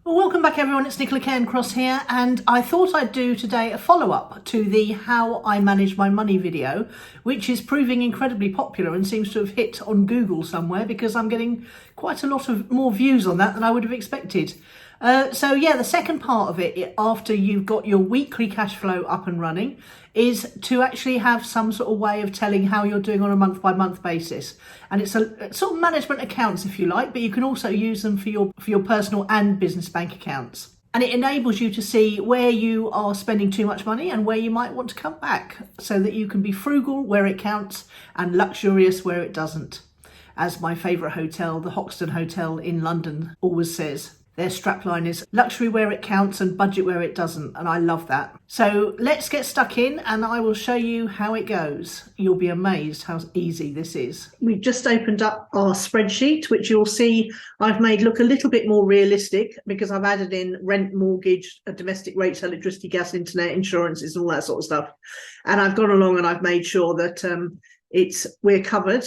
Well, welcome back everyone, it's Nicola Cairncross here, and I thought I'd do today a follow-up to the How I Manage My Money video, which is proving incredibly popular and seems to have hit on Google somewhere because I'm getting quite a lot of more views on that than I would have expected. The second part of it, after you've got your weekly cash flow up and running, is to actually have some sort of way of telling how you're doing on a month-by-month basis. And it's a sort of management accounts, if you like, but you can also use them for your personal and business bank accounts. And it enables you to see where you are spending too much money and where you might want to cut back, so that you can be frugal where it counts and luxurious where it doesn't. As my favourite hotel, the Hoxton Hotel in London, always says. Their strapline is luxury where it counts and budget where it doesn't, and I love that. So let's get stuck in and I will show you how it goes. You'll be amazed how easy this is. We've just opened up our spreadsheet, which you'll see I've made look a little bit more realistic because I've added in rent, mortgage, domestic rates, electricity, gas, internet, insurances, all that sort of stuff. And I've gone along and I've made sure that we're covered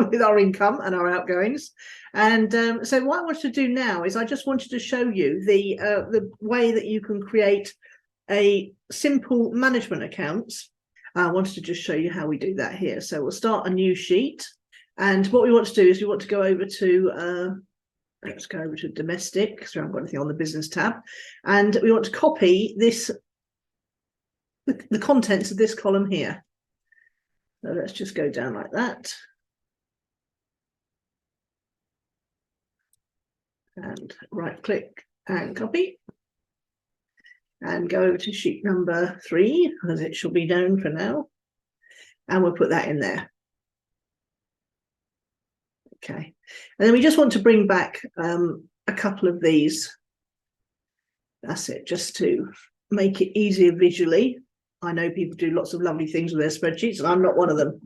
with our income and our outgoings. And so what I wanted to do now is I just wanted to show you the way that you can create a simple management accounts. I wanted to just show you how we do that here. So we'll start a new sheet. And what we want to do is we want to go over to, let's go over to domestic, because we haven't got anything on the business tab. And we want to copy this, the contents of this column here. So let's just go down like that. And right click and copy. And go over to sheet number 3, as it shall be known for now. And we'll put that in there. Okay. And then we just want to bring back a couple of these. That's it, just to make it easier visually. I know people do lots of lovely things with their spreadsheets, and I'm not one of them.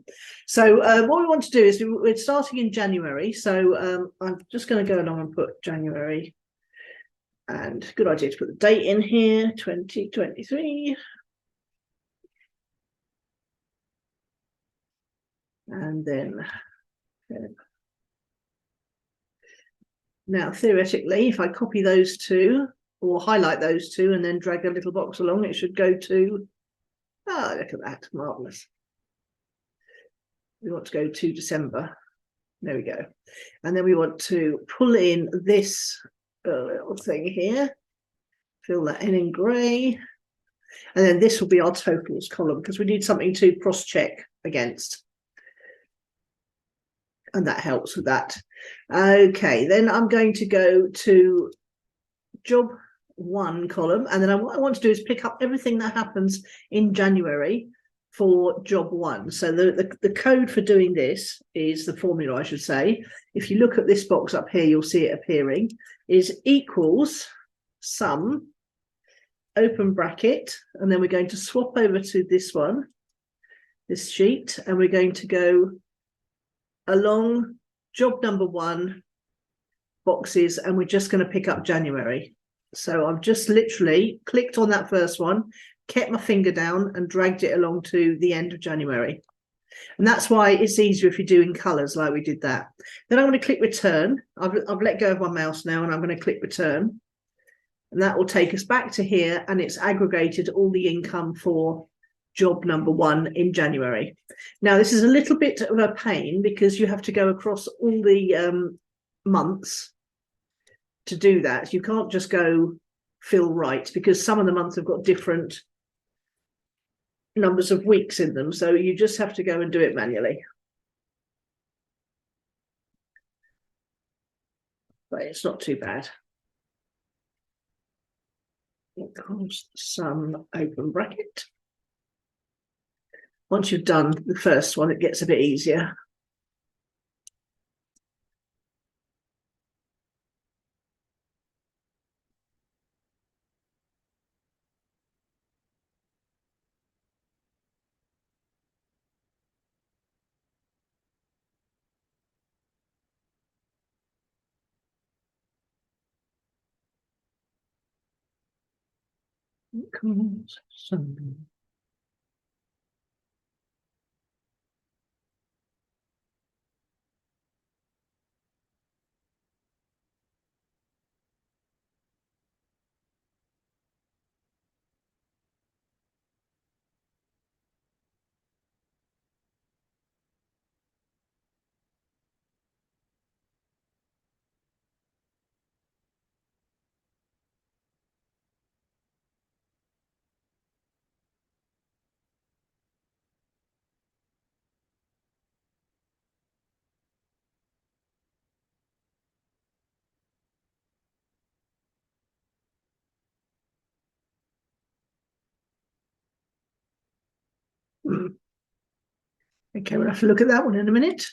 So what we want to do is we're starting in January. So I'm just going to go along and put January. And good idea to put the date in here, 2023. And then now theoretically, if I copy those two or highlight those two and then drag a little box along, it should go to, look at that, marvelous. We want to go to December. There we go. And then we want to pull in this little thing here, fill that in grey. And then this will be our totals column because we need something to cross-check against. And that helps with that. Okay, then I'm going to go to job 1 column. And then what I want to do is pick up everything that happens in January for job 1. So the code for doing this is the formula, I should say. If you look at this box up here, you'll see it appearing, is equals sum, open bracket, and then we're going to swap over to this one, this sheet, and we're going to go along job number 1 boxes, and we're just going to pick up January. So I've just literally clicked on that first one, kept my finger down and dragged it along to the end of January. And that's why it's easier if you do in colours like we did that. Then I'm going to click return. I've let go of my mouse now and I'm going to click return. And that will take us back to here, and it's aggregated all the income for job number 1 in January. Now, this is a little bit of a pain because you have to go across all the months to do that. You can't just go fill right because some of the months have got different numbers of weeks in them. So you just have to go and do it manually. But it's not too bad. Equals sum, open bracket. Once you've done the first one, it gets a bit easier. Equals sum. Okay, we'll have to look at that one in a minute.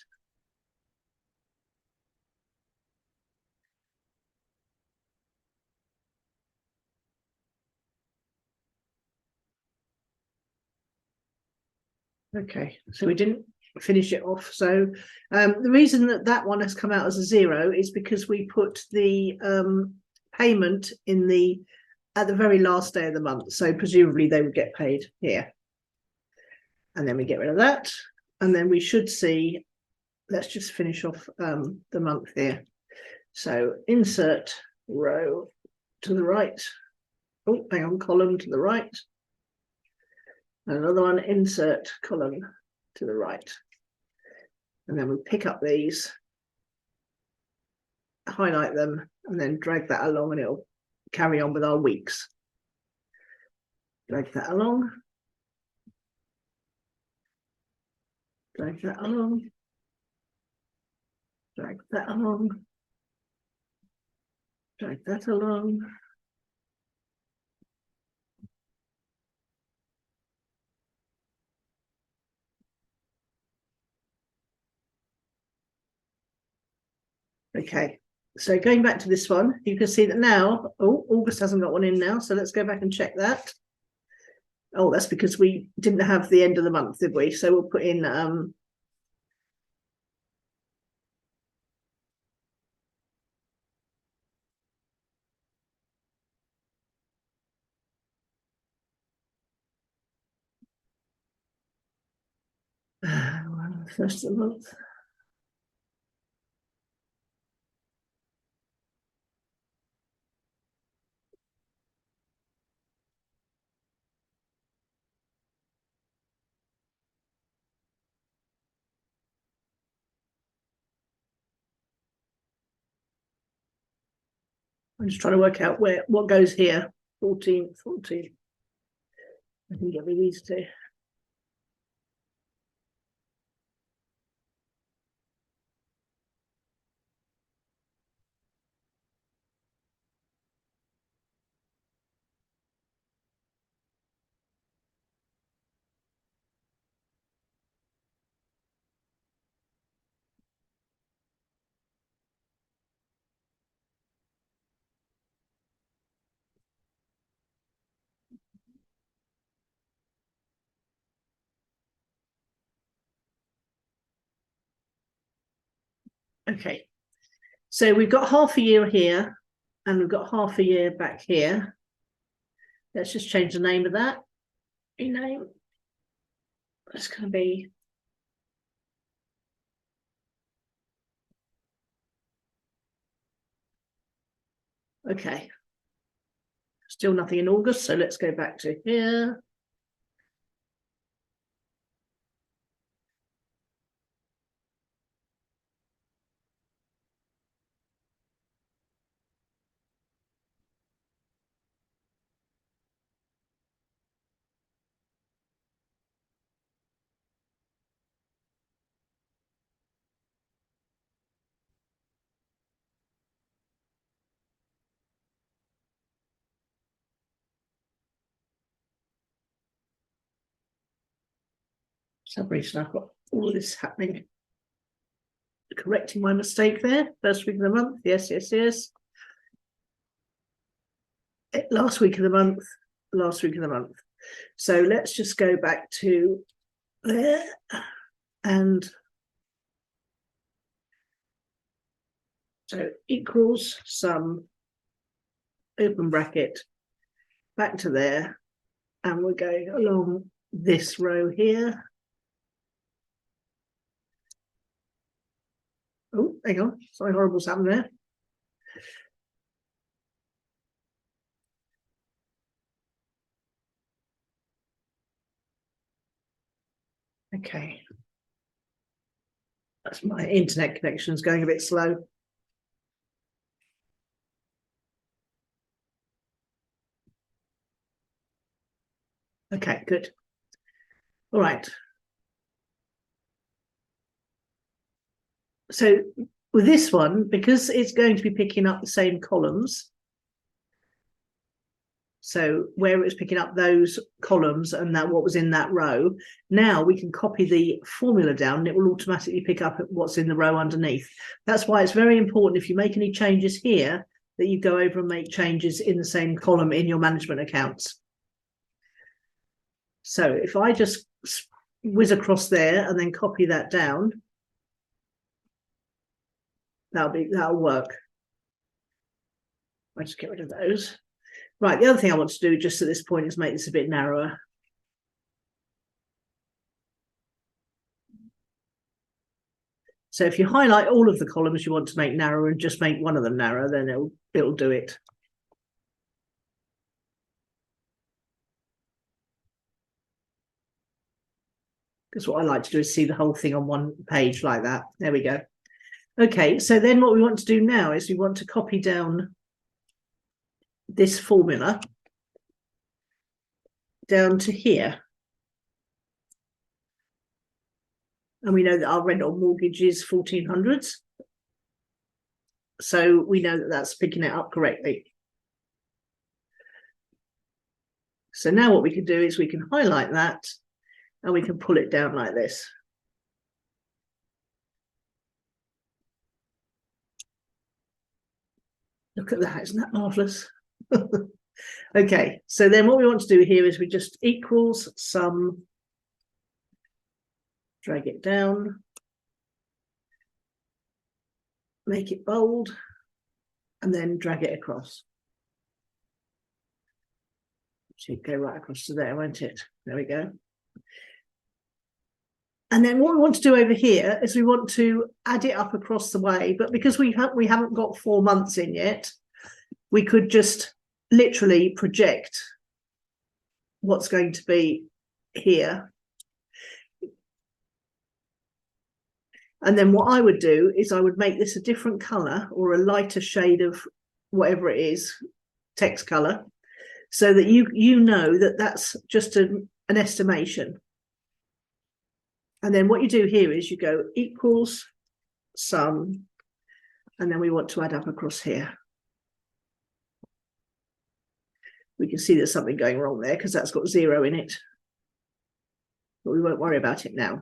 Okay, so we didn't finish it off. So the reason that that one has come out as a 0 is because we put the payment in at the very last day of the month. So presumably they would get paid here. And then we get rid of that. And then we should see, let's just finish off the month here. So insert row to the right. Oh, hang on, column to the right. And another one, insert column to the right. And then we pick up these, highlight them, and then drag that along, and it'll carry on with our weeks. Drag that along. Drag that along. Drag that along. Drag that along. Okay, so going back to this one, you can see that now, oh, August hasn't got one in now, so let's go back and check that. Oh, that's because we didn't have the end of the month, did we? So we'll put in first of the month. I'm just trying to work out what goes here. 14. I can get rid of these two. Okay, so we've got half a year here, and we've got half a year back here. Let's just change the name of that. Rename. That's going to be okay. Still nothing in August, so let's go back to here. For some reason I've got all this happening. Correcting my mistake there. First week of the month. Yes. Last week of the month. Last week of the month. So let's just go back to there and so equals sum, open bracket, back to there, and we're going along this row here. Oh, hang on, something horrible's happened there. Okay. That's my internet connection's going a bit slow. Okay, good. All right. So with this one, because it's going to be picking up the same columns, So where it was picking up those columns and that what was in that row, now we can copy the formula down and it will automatically pick up what's in the row underneath. That's why it's very important if you make any changes here that you go over and make changes in the same column in your management accounts. So if I just whiz across there and then copy that down, that'll work. I just get rid of those. Right, the other thing I want to do just at this point is make this a bit narrower. So if you highlight all of the columns you want to make narrower and just make one of them narrow, then it'll do it. Because what I like to do is see the whole thing on one page like that. There we go. Okay, so then what we want to do now is we want to copy down this formula down to here. And we know that our rent or mortgage is 1400s. So we know that that's picking it up correctly. So now what we can do is we can highlight that and we can pull it down like this. Look at that, isn't that marvelous? Okay, so then what we want to do here is we just equals sum, drag it down, make it bold, and then drag it across. Should go right across to there, won't it? There we go. And then what we want to do over here is we want to add it up across the way, but because we haven't got 4 months in yet, we could just literally project what's going to be here. And then what I would do is I would make this a different color or a lighter shade of whatever it is, text color, so that you know that that's just an estimation. And then what you do here is you go equals sum, and then we want to add up across here. We can see there's something going wrong there because that's got 0 in it. But we won't worry about it now.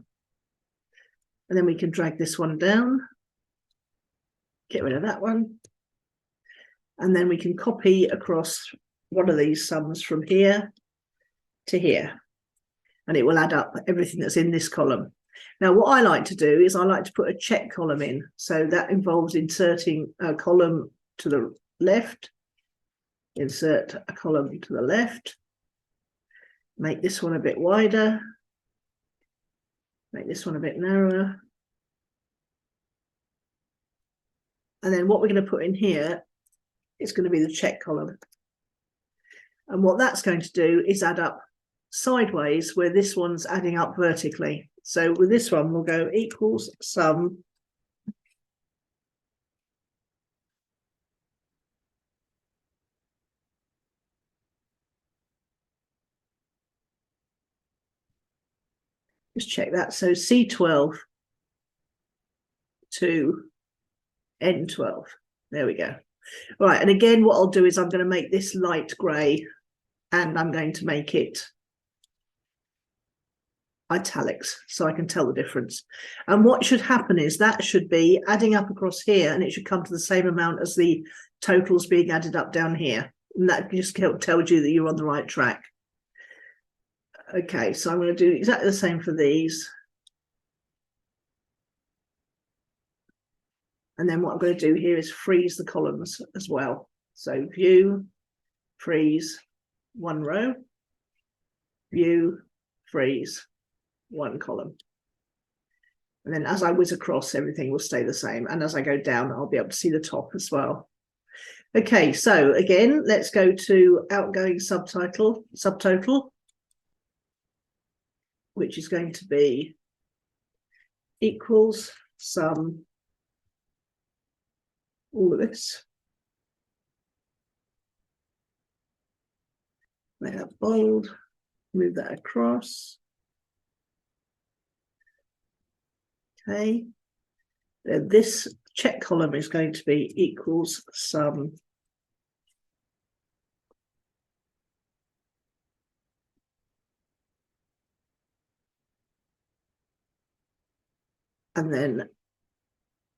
And then we can drag this one down, get rid of that one. And then we can copy across one of these sums from here to here. And it will add up everything that's in this column. Now, what I like to do is I like to put a check column in. So that involves inserting a column to the left, insert a column to the left, make this one a bit wider, make this one a bit narrower. And then what we're going to put in here is going to be the check column. And what that's going to do is add up sideways where this one's adding up vertically. So with this one, we'll go equals sum. Just check that. So C12 to N12. There we go. Right. And again, what I'll do is I'm going to make this light grey and I'm going to make it italics so I can tell the difference. And what should happen is that should be adding up across here and it should come to the same amount as the totals being added up down here. And that just tells you that you're on the right track. Okay, so I'm going to do exactly the same for these. And then what I'm going to do here is freeze the columns as well. So view, freeze, one row, view, freeze, one column. And then as I whiz across, everything will stay the same. And as I go down, I'll be able to see the top as well. Okay, so again, let's go to outgoing subtotal, which is going to be equals sum, all of this. Make that bold, move that across. Okay, then this check column is going to be equals sum And then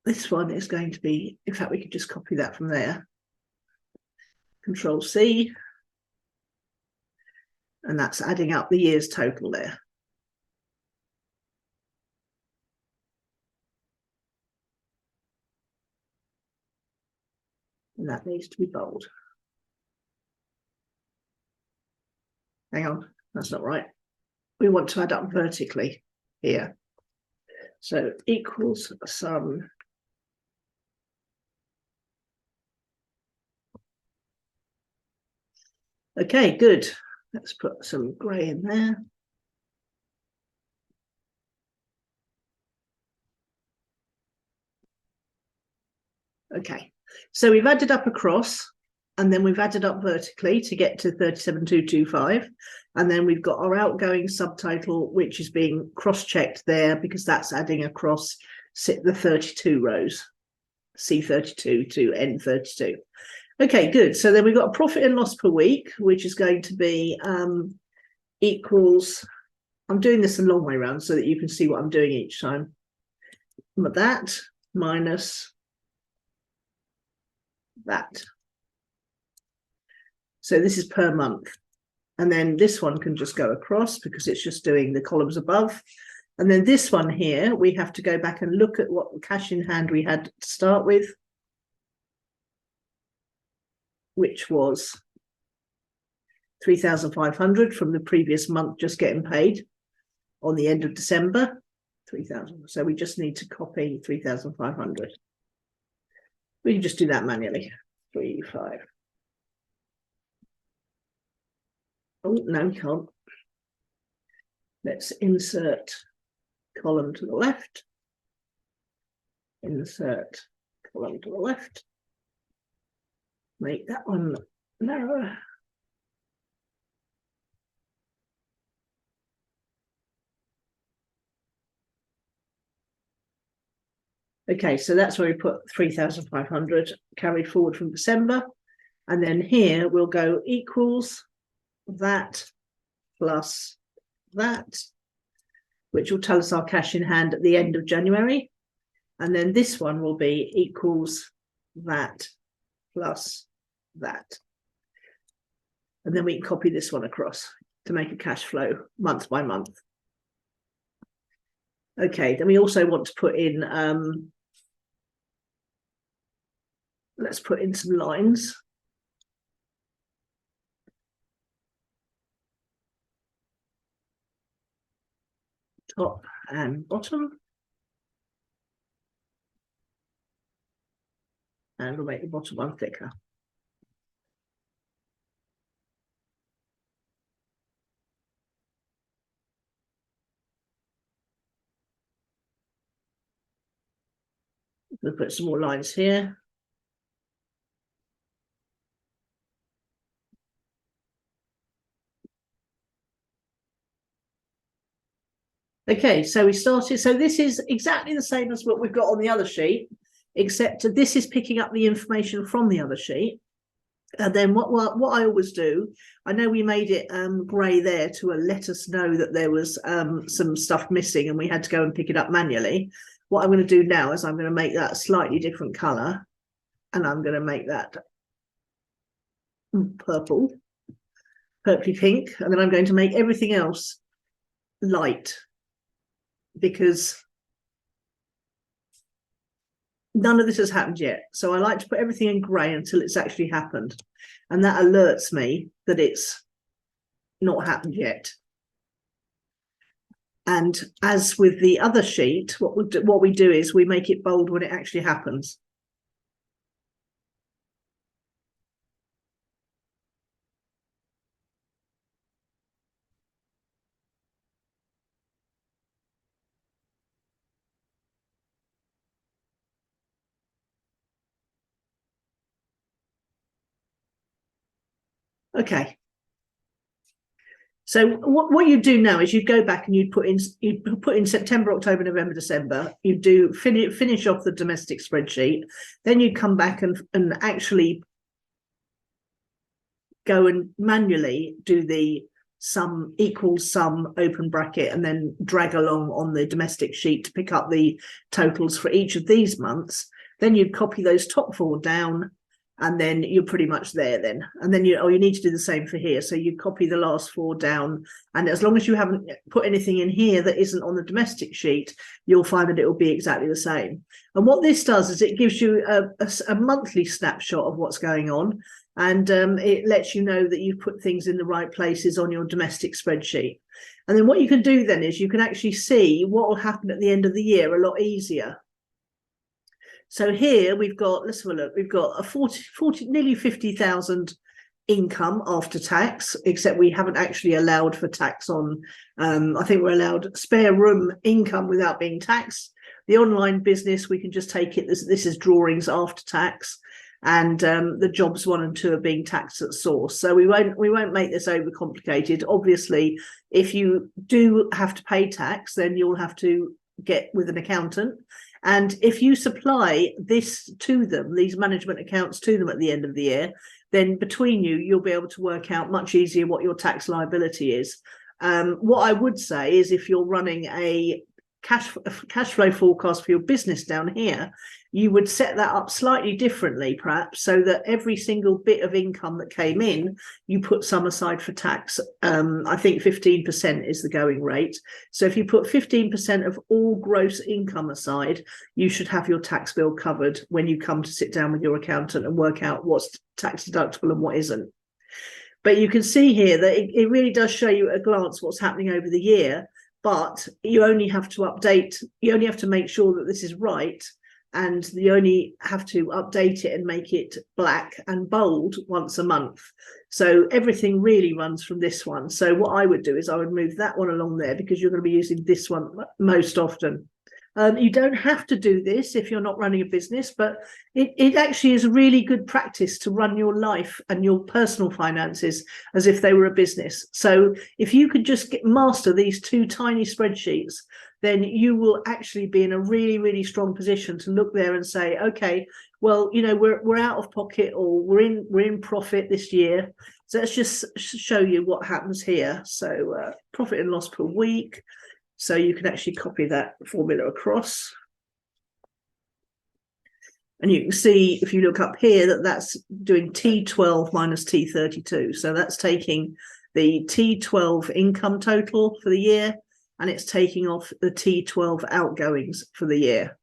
this one is going to be, in fact, we could just copy that from there. Control C. And that's adding up the year's total there. And that needs to be bold. Hang on, that's not right. We want to add up vertically here. So equals sum. Okay, good. Let's put some grey in there. Okay, so we've added up across, and then we've added up vertically to get to 37,225. And then we've got our outgoing subtotal, which is being cross-checked there because that's adding across the 32 rows, C32 to N32. Okay, good. So then we've got a profit and loss per week, which is going to be equals, I'm doing this a long way around so that you can see what I'm doing each time. But that minus that. So this is per month. And then this one can just go across because it's just doing the columns above. And then this one here, we have to go back and look at what cash in hand we had to start with, which was 3,500 from the previous month just getting paid on the end of December, 3,000. So we just need to copy 3,500. We can just do that manually. 3, 5. Oh, no, we can't. Let's insert column to the left. Insert column to the left. Make that one narrower. Okay, so that's where we put 3,500 carried forward from December. And then here we'll go equals that plus that, which will tell us our cash in hand at the end of January. And then this one will be equals that plus that. And then we can copy this one across to make a cash flow month by month. Okay, then we also want to put in, let's put in some lines. Top and bottom. And we'll make the bottom one thicker. We'll put some more lines here. Okay, so we started. So this is exactly the same as what we've got on the other sheet, except this is picking up the information from the other sheet. And then what I always do, I know we made it grey there to let us know that there was some stuff missing and we had to go and pick it up manually. What I'm going to do now is I'm going to make that a slightly different colour, and I'm going to make that purpley pink, and then I'm going to make everything else light, because none of this has happened yet. So I like to put everything in grey until it's actually happened. And that alerts me that it's not happened yet. And as with the other sheet, what we do is we make it bold when it actually happens. Okay. So what you do now is you go back and you put in September, October, November, December. You do finish off the domestic spreadsheet. Then you come back and actually go and manually do the sum equals sum open bracket, and then drag along on the domestic sheet to pick up the totals for each of these months, then you'd copy those top 4 down, and then you're pretty much there then. And then you need to do the same for here. So you copy the last 4 down, and as long as you haven't put anything in here that isn't on the domestic sheet, you'll find that it will be exactly the same. And what this does is it gives you a monthly snapshot of what's going on, and it lets you know that you've put things in the right places on your domestic spreadsheet. And then what you can do then is you can actually see what will happen at the end of the year a lot easier. So here we've got, let's have a look, we've got a nearly 50,000 income after tax, except we haven't actually allowed for tax on, I think we're allowed spare room income without being taxed. The online business, we can just take it, this is drawings after tax, and the jobs 1 and 2 are being taxed at source. So we won't make this overcomplicated. Obviously, if you do have to pay tax, then you'll have to get with an accountant. And if you supply this to them, these management accounts to them at the end of the year, then between you, you'll be able to work out much easier what your tax liability is. What I would say is if you're running a cash flow forecast for your business down here, you would set that up slightly differently, perhaps, so that every single bit of income that came in, you put some aside for tax. I think 15% is the going rate. So if you put 15% of all gross income aside, you should have your tax bill covered when you come to sit down with your accountant and work out what's tax deductible and what isn't. But you can see here that it really does show you at a glance what's happening over the year, but you only have to update, you only have to make sure that this is right, and you only have to update it and make it black and bold once a month. So everything really runs from this one. So what I would do is I would move that one along there, because you're going to be using this one most often. You don't have to do this if you're not running a business, but it actually is really good practice to run your life and your personal finances as if they were a business. So if you could just master these 2 tiny spreadsheets, then you will actually be in a really, really strong position to look there and say, okay, well, you know, we're out of pocket, or we're in profit this year. So let's just show you what happens here. So profit and loss per week. So you can actually copy that formula across. And you can see, if you look up here, that that's doing T12 minus T32. So that's taking the T12 income total for the year, and it's taking off the T12 outgoings for the year.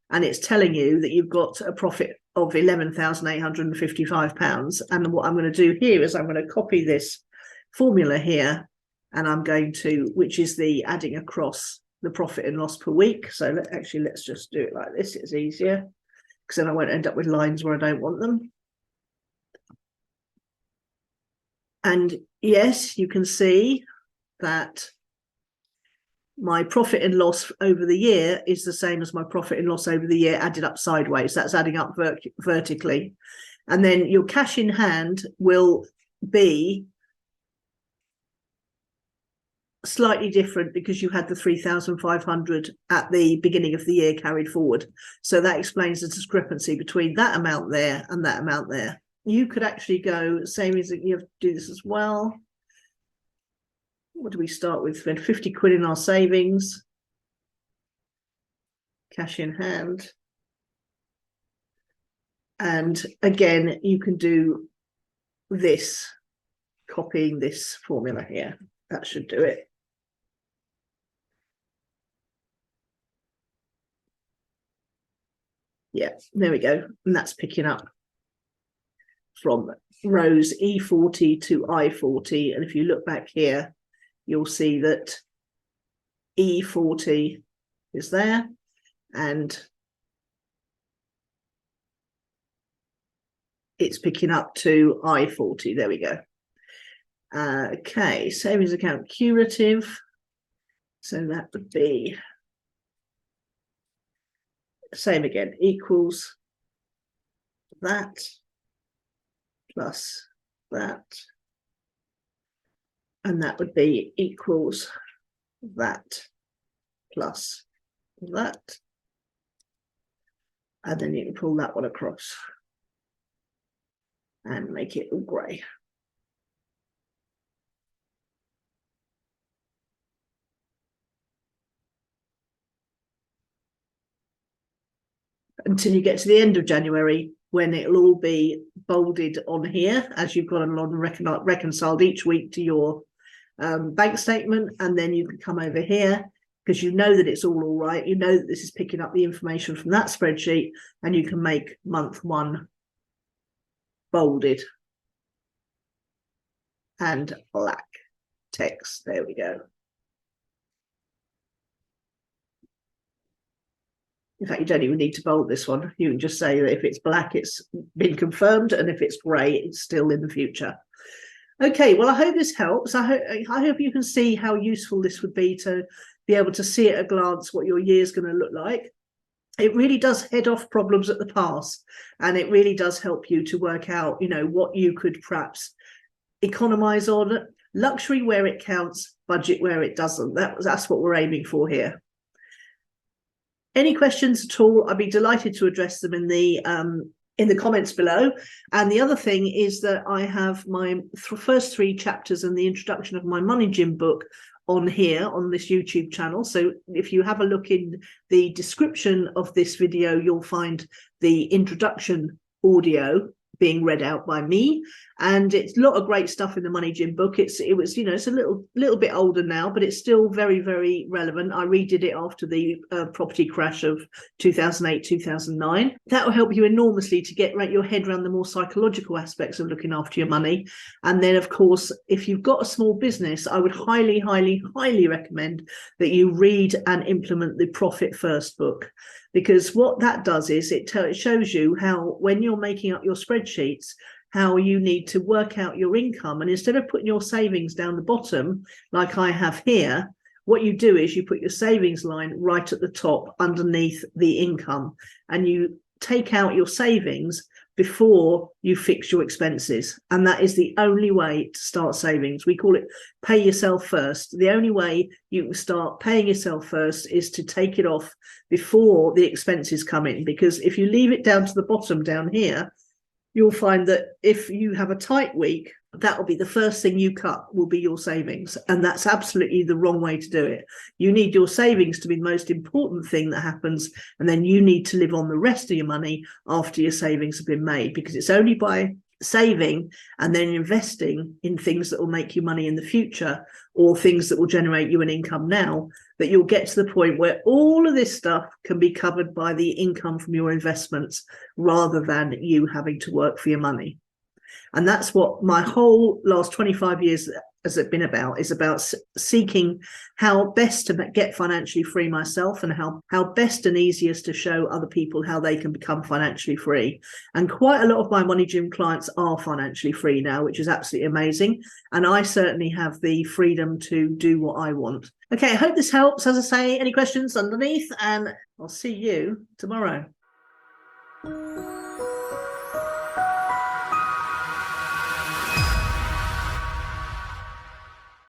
And it's telling you that you've got a profit of £11,855. And what I'm going to do here is I'm going to copy this formula here, and I'm going to, which is the adding across the profit and loss per week. So let's just do it like this. It's easier, because then I won't end up with lines where I don't want them. And yes, you can see that my profit and loss over the year is the same as my profit and loss over the year added up sideways. That's adding up vertically. And then your cash in hand will be slightly different, because you had the 3,500 at the beginning of the year carried forward. So that explains the discrepancy between that amount there and that amount there. You could actually go, same as you have to do this as well. What do we start with? We had 50 quid in our savings, cash in hand. And again, you can do this, copying this formula here. That should do it. Yeah, there we go. And that's picking up from rows E40 to I40. And if you look back here, you'll see that E40 is there, and it's picking up to I40. There we go. Okay, savings account curative. So that would be same again, equals that plus that, and that would be equals that plus that, and then you can pull that one across and make it all grey. until you get to the end of January, when it'll all be bolded on here as you've gone along and reconciled each week to your bank statement. And then you can come over here because you know that it's all right. You know that this is picking up the information from that spreadsheet, and you can make month one bolded and black text. There we go. In fact, you don't even need to bold this one. You can just say that if it's black, it's been confirmed, and if it's grey, it's still in the future. Okay, well, I hope this helps. I hope you can see how useful this would be to be able to see at a glance what your year is going to look like. It really does head off problems at the pass, and it really does help you to work out, you know, what you could perhaps economize on, luxury where it counts, budget where it doesn't. That's what we're aiming for here. Any questions at all, I'd be delighted to address them in the comments below. And the other thing is that I have my first 3 chapters and the introduction of my Money Gym book on here on this YouTube channel. So if you have a look in the description of this video, you'll find the introduction audio being read out by me, and it's a lot of great stuff in the Money Gym book. It's a little bit older now, but it's still very, very relevant. I redid it after the property crash of 2008, 2009. That will help you enormously to get your head around the more psychological aspects of looking after your money. And then, of course, if you've got a small business, I would highly, highly, highly recommend that you read and implement the Profit First book. Because what that does is it shows you how, when you're making up your spreadsheets, how you need to work out your income. And instead of putting your savings down the bottom, like I have here, what you do is you put your savings line right at the top underneath the income, and you take out your savings before you fix your expenses. And that is the only way to start savings. We call it pay yourself first. The only way you can start paying yourself first is to take it off before the expenses come in. Because if you leave it down to the bottom down here, you'll find that if you have a tight week, that will be the first thing you cut, will be your savings. And that's absolutely the wrong way to do it. You need your savings to be the most important thing that happens. And then you need to live on the rest of your money after your savings have been made, because it's only by saving and then investing in things that will make you money in the future, or things that will generate you an income now, that you'll get to the point where all of this stuff can be covered by the income from your investments, rather than you having to work for your money. And that's what my whole last 25 years has been about, is about seeking how best to get financially free myself, and how best and easiest to show other people how they can become financially free. And quite a lot of my Money Gym clients are financially free now, which is absolutely amazing. And I certainly have the freedom to do what I want. Okay, I hope this helps. As I say, any questions underneath, and I'll see you tomorrow.